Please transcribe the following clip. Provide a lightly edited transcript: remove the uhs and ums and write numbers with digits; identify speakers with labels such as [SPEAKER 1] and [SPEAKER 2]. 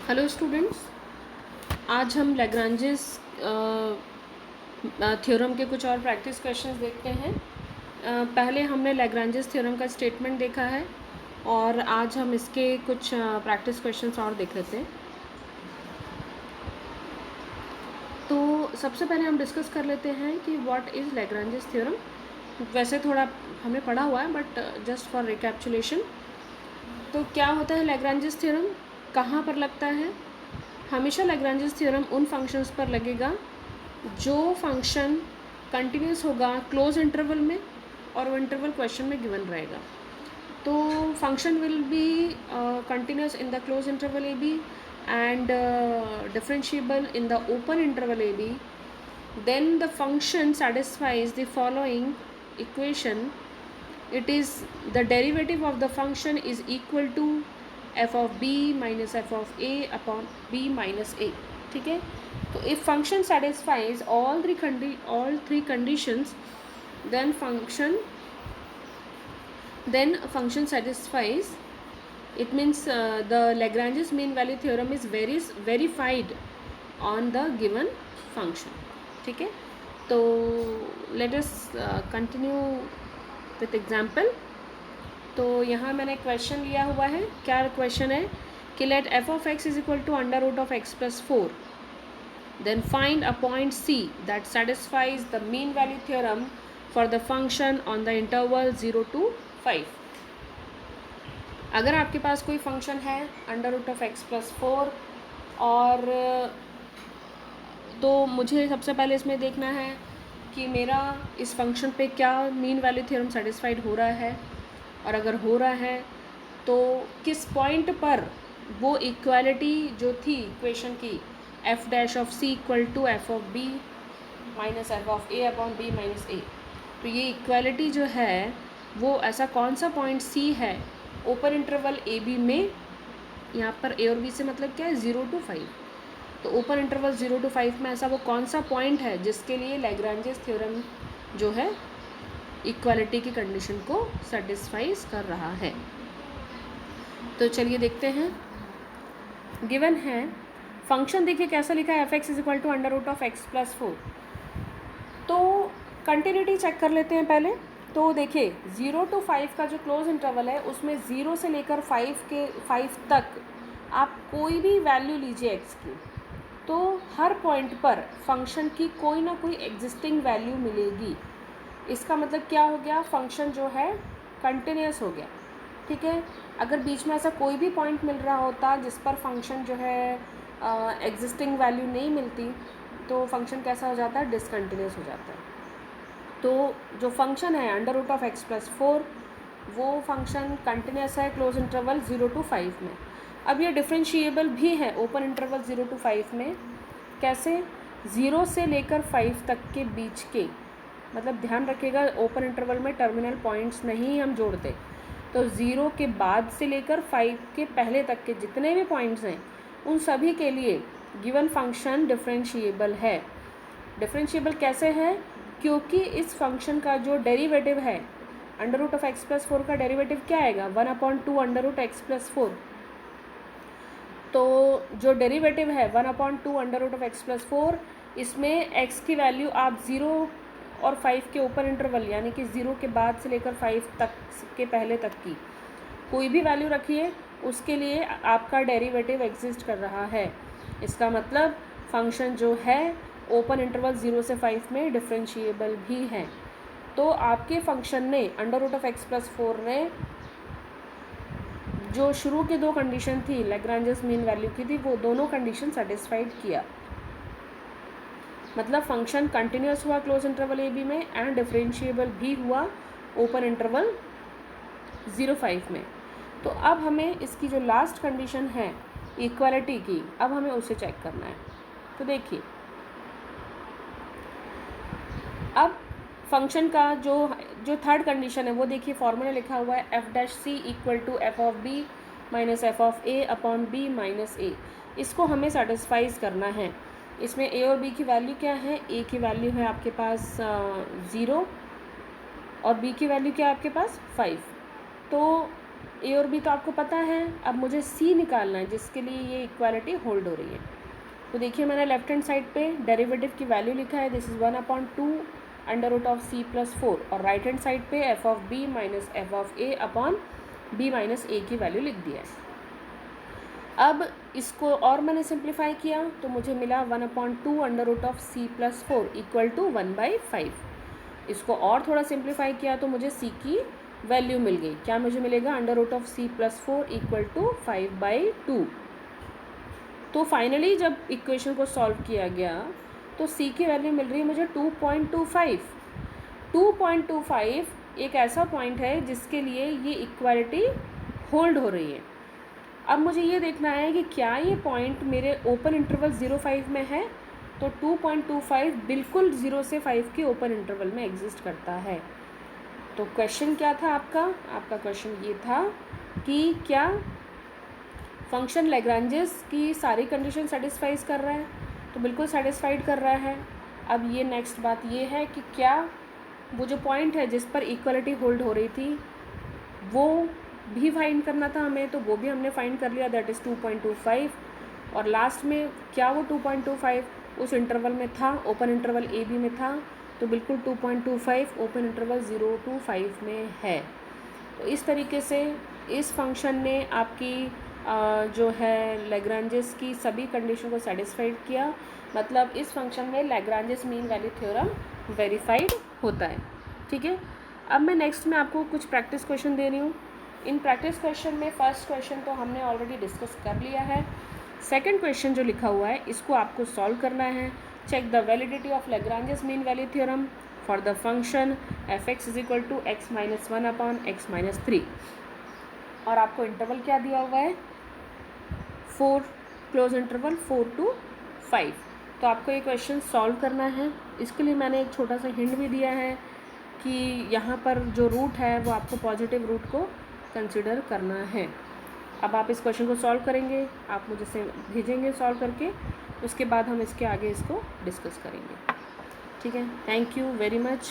[SPEAKER 1] Hello students, आज हम Lagrange's theorem के कुछ और प्रैक्टिस क्वेश्चंस देखते हैं। पहले हमने लैग्रांजेस थ्योरम का स्टेटमेंट देखा है और आज हम इसके कुछ प्रैक्टिस क्वेश्चंस और देख लेते हैं। तो सबसे पहले हम डिस्कस कर लेते हैं कि व्हाट इज़ लैग्रांजेस थ्योरम। वैसे थोड़ा हमने पढ़ा हुआ है बट जस्ट फॉर रिकैप्चुलेशन। तो क्या होता है लैग्रांजेस थ्योरम, कहाँ पर लगता है? हमेशा लैग्रांजेस थ्योरम उन फंक्शंस पर लगेगा जो फंक्शन कंटिन्यूस होगा क्लोज इंटरवल में और वो इंटरवल क्वेश्चन में गिवन रहेगा। तो function will be continuous in the close interval A B and differentiable in the open interval A B, then the function satisfies the following equation. It is the derivative of the function is equal to f of b minus f of a upon b minus a. ठीक है, तो if function satisfies all three conditions, then function satisfies. It means the Lagrange's mean value theorem is verified on the given function. ठीक है, तो let us continue with example. तो यहाँ मैंने question लिया हुआ है। क्या क्वेश्चन है कि let F of X is equal to under root of X plus 4, then find a point C that satisfies the mean value theorem for the function on the interval 0 to 5। अगर आपके पास कोई function है under root of X plus 4 और तो मुझे सबसे पहले इसमें देखना है कि मेरा इस फंक्शन पे क्या मीन वैल्यू थ्योरम सेटिस्फाइड हो रहा है, और अगर हो रहा है तो किस पॉइंट पर वो इक्वालिटी जो थी इक्वेशन की F dash of C equal to F of B minus F of A upon B minus A, तो ये इक्वालिटी जो है वो ऐसा कौन सा पॉइंट सी है ओपन इंटरवल ए बी में। यहाँ पर ए और बी से मतलब क्या है, 0 to 5। तो ओपन इंटरवल 0 to 5 में ऐसा वो कौन सा पॉइंट है जिसके लिए लैग्रांजेस थ्योरम जो है इक्वालिटी की कंडीशन को सेटिस्फाइज कर रहा है। तो चलिए देखते हैं। गिवन है फंक्शन, देखिए कैसा लिखा है, F X is equal to under root of X plus 4। तो कंटिन्यूटी चेक कर लेते हैं पहले। तो देखिए 0 to 5 का जो क्लोज इंटरवल है उसमें 0 से लेकर 5 तक आप कोई भी वैल्यू लीजिए एक्स की, तो हर पॉइंट पर फंक्शन की कोई ना कोई एग्जिस्टिंग वैल्यू मिलेगी। इसका मतलब क्या हो गया, फंक्शन जो है कंटिन्यूस हो गया। ठीक है, अगर बीच में ऐसा कोई भी पॉइंट मिल रहा होता जिस पर फंक्शन जो है एग्जिस्टिंग वैल्यू नहीं मिलती तो फंक्शन कैसा हो जाता है, डिसकंटिन्यूस हो जाता है। तो जो फंक्शन है under root of X plus 4 वो फंक्शन कंटिन्यूस है क्लोज इंटरवल 0 to 5 में। अब ये डिफरेंशिएबल भी है ओपन इंटरवल 0 to 5 में। कैसे, 0 से लेकर 5 तक के बीच के, मतलब ध्यान रखिएगा ओपन इंटरवल में टर्मिनल पॉइंट्स नहीं हम जोड़ते, तो 0 के बाद से लेकर 5 के पहले तक के जितने भी पॉइंट्स हैं उन सभी के लिए गिवन फंक्शन डिफरेंशिएबल है। डिफरेंशिएबल कैसे है, क्योंकि इस फंक्शन का जो डेरिवेटिव है under root of X plus 4 का डेरिवेटिव क्या आएगा, 1/2 अंडर रूट एक्स प्लस 4। तो जो डेरिवेटिव है 1/2 under root of X plus 4, इसमें x की वैल्यू आप 0 और 5 के ऊपर इंटरवल यानी कि 0 के बाद से लेकर 5 तक के पहले तक की कोई भी वैल्यू रखिए, उसके लिए आपका डेरिवेटिव एग्जिस्ट कर रहा है। इसका मतलब फंक्शन जो है ओपन इंटरवल 0 से 5 में डिफरेंशिएबल भी है। तो आपके फंक्शन ने under root of X plus 4 ने जो शुरू की दो कंडीशन थी लैग्रांजेस मीन वैल्यू की थी, वो दोनों कंडीशन सेटिस्फाइड किया। मतलब फंक्शन कंटिन्यूस हुआ क्लोज इंटरवल ए बी में एंड डिफरेंशिएबल भी हुआ ओपन इंटरवल 0-5 में। तो अब हमें इसकी जो लास्ट कंडीशन है इक्वालिटी की, अब हमें उसे चेक करना है। तो देखिए अब फंक्शन का जो थर्ड कंडीशन है वो देखिए, फॉर्मूला लिखा हुआ है F dash C equal to F of B minus F of A upon B minus A. इसको हमें सेटिस्फाइज करना है। इसमें ए और बी की वैल्यू क्या है, ए की वैल्यू है आपके पास 0 और बी की वैल्यू क्या है आपके पास 5। तो ए और बी तो आपको पता है, अब मुझे सी निकालना है जिसके लिए ये इक्वालिटी होल्ड हो रही है। तो देखिए मैंने लेफ्ट हैंड साइड पे डेरिवेटिव की वैल्यू लिखा है, this is 1/2 under root of C plus 4, और राइट हैंड साइड पे F of B minus F of A upon B minus A की वैल्यू लिख दिया है। अब इसको और मैंने सिंप्लीफाई किया तो मुझे मिला 1/2 under root of C plus 4 equal to 1/5। इसको और थोड़ा सिंप्लीफाई किया तो मुझे सी की वैल्यू मिल गई। क्या मुझे मिलेगा? Under root of C plus 4 equal to 5/2। तो फाइनली जब इक्वेशन को सॉल्व किया गया तो सी की वैल्यू मिल रही है मुझे 2.25। 2.25 एक ऐसा पॉइंट है जिसके लिए ये इक्वालिटी होल्ड हो रही है। अब मुझे ये देखना है कि क्या ये पॉइंट मेरे ओपन इंटरवल 0-5 में है। तो 2.25 बिल्कुल 0 से 5 के ओपन इंटरवल में एग्जिस्ट करता है। तो क्वेश्चन क्या था आपका? आपका क्वेश्चन ये था कि क्या फंक्शन लैग्रांजेस की सारी कंडीशन सेटिस्फाइज कर रहा है? तो बिल्कुल सेटिस्फाइड कर रहा है। अब ये नेक्स्ट बात ये है कि क्या वो जो पॉइंट है जिस पर इक्वलिटी होल्ड हो रही थी वो भी फाइंड करना था हमें, तो वो भी हमने फाइंड कर लिया, दैट इज़ 2.25। और लास्ट में क्या वो 2.25 उस इंटरवल में था, ओपन इंटरवल ए बी में था, तो बिल्कुल 2.25 ओपन इंटरवल 0 to 5 में है। तो इस तरीके से इस फंक्शन ने आपकी जो है लैग्रांजेस की सभी कंडीशन को सेटिस्फाइड किया। मतलब इस फंक्शन में Lagrange's mean value theorem verified होता है। ठीक है, अब मैं नेक्स्ट में आपको कुछ प्रैक्टिस क्वेश्चन दे रही हूँ। इन प्रैक्टिस क्वेश्चन में फर्स्ट क्वेश्चन तो हमने ऑलरेडी डिस्कस कर लिया है। सेकंड क्वेश्चन जो लिखा हुआ है इसको आपको सॉल्व करना है। Check the validity of Lagrange's mean value theorem for the function F X is equal to X minus 1 upon X minus 3। और आपको इंटरवल क्या दिया हुआ है? 4, क्लोज इंटरवल 4 to 5। तो आपको ये क्वेश्चन सॉल्व करना है। इसके लिए मैंने एक छोटा सा हिंट भी दिया है कि यहाँ पर जो रूट है वो आपको पॉजिटिव रूट को कंसिडर करना है। अब आप इस क्वेश्चन को सॉल्व करेंगे, आप मुझे से भेजेंगे सॉल्व करके, उसके बाद हम इसके आगे इसको डिस्कस करेंगे। ठीक है, थैंक यू वेरी मच।